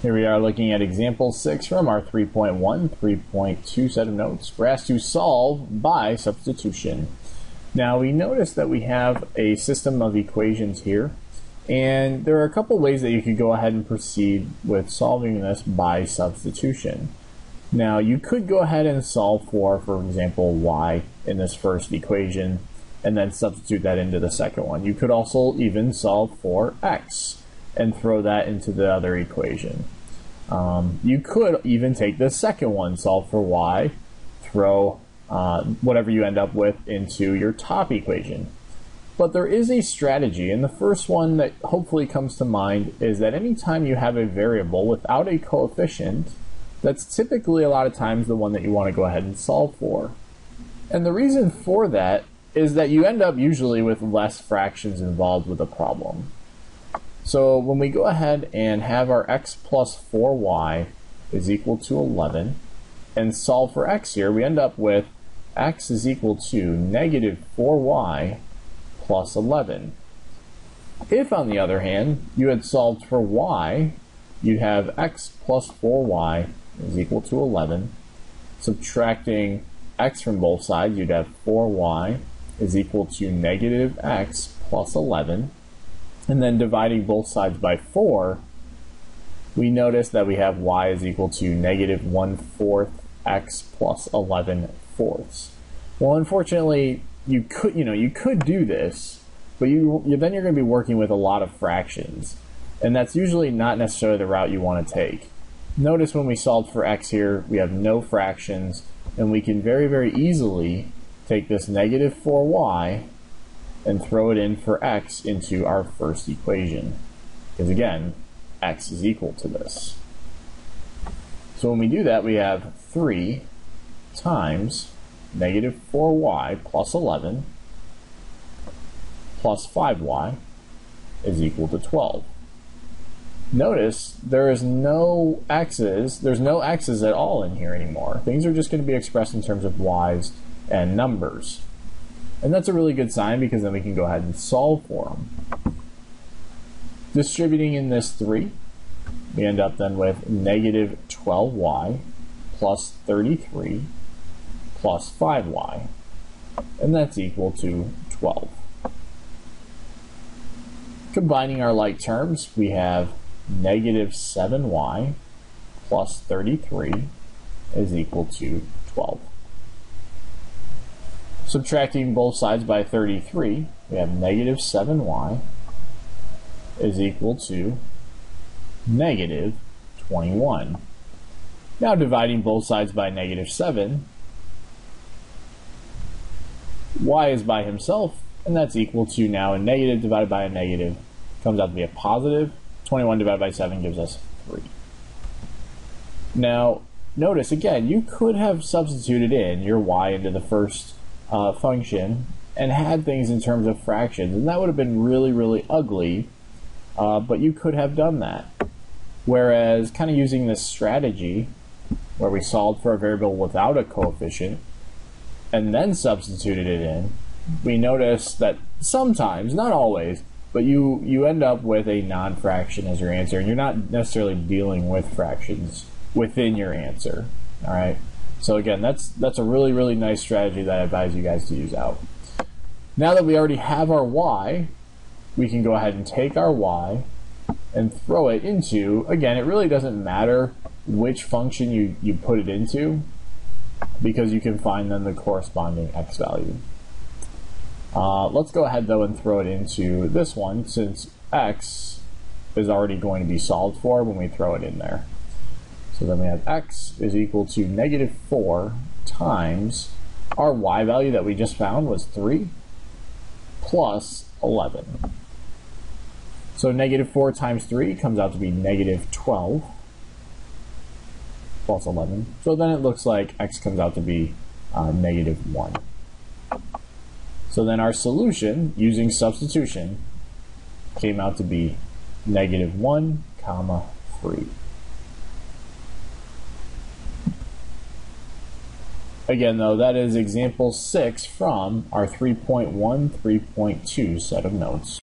Here we are looking at example 6 from our 3.1, 3.2 set of notes. We're asked to solve by substitution. Now we notice that we have a system of equations here, and there are a couple ways that you could go ahead and proceed with solving this by substitution. Now you could go ahead and solve for example, y in this first equation, and then substitute that into the second one. You could also even solve for x and throw that into the other equation. You could even take the second one, solve for y, throw whatever you end up with into your top equation. But there is a strategy, and the first one that hopefully comes to mind is that anytime you have a variable without a coefficient, that's typically a lot of times the one that you want to go ahead and solve for. And the reason for that is that you end up usually with less fractions involved with a problem. So when we go ahead and have our x plus 4y is equal to 11 and solve for x here, we end up with x is equal to negative 4y plus 11. If, on the other hand, you had solved for y, you'd have x plus 4y is equal to 11. Subtracting x from both sides, you'd have 4y is equal to negative x plus 11. And then dividing both sides by 4, we notice that we have y is equal to negative 1/4 x plus 11/4. Well, unfortunately, you could do this, but then you're going to be working with a lot of fractions, and that's usually not necessarily the route you want to take. Notice when we solved for x here, we have no fractions, and we can very, very easily take this negative 4y and throw it in for x into our first equation. Because again, x is equal to this. So when we do that, we have 3 times negative 4y plus 11 plus 5y is equal to 12. Notice there's no x's at all in here anymore. Things are just going to be expressed in terms of y's and numbers. And that's a really good sign, because then we can go ahead and solve for them. Distributing in this 3, we end up then with negative 12y plus 33 plus 5y, and that's equal to 12. Combining our like terms, we have negative 7y plus 33 is equal to 12. Subtracting both sides by 33, we have negative 7y is equal to negative 21. Now dividing both sides by negative 7, y is by himself, and that's equal to now a negative divided by a negative comes out to be a positive. 21 divided by 7 gives us 3. Now notice again, you could have substituted in your y into the first function and had things in terms of fractions, and that would have been really, really ugly, but you could have done that. Whereas kind of using this strategy where we solved for a variable without a coefficient and then substituted it in, we notice that sometimes, not always, but you end up with a non-fraction as your answer, and you're not necessarily dealing with fractions within your answer. All right. So again, that's a really, really nice strategy that I advise you guys to use out. Now that we already have our y, we can go ahead and take our y and throw it into, again, it really doesn't matter which function you put it into, because you can find then the corresponding x value. Let's go ahead though and throw it into this one, since x is already going to be solved for when we throw it in there. So then we have x is equal to negative 4 times our y value that we just found was 3 plus 11. So negative 4 times 3 comes out to be negative 12 plus 11. So then it looks like x comes out to be negative 1. So then our solution using substitution came out to be negative 1, 3. Again, though, that is example 6 from our 3.1, 3.2 set of notes.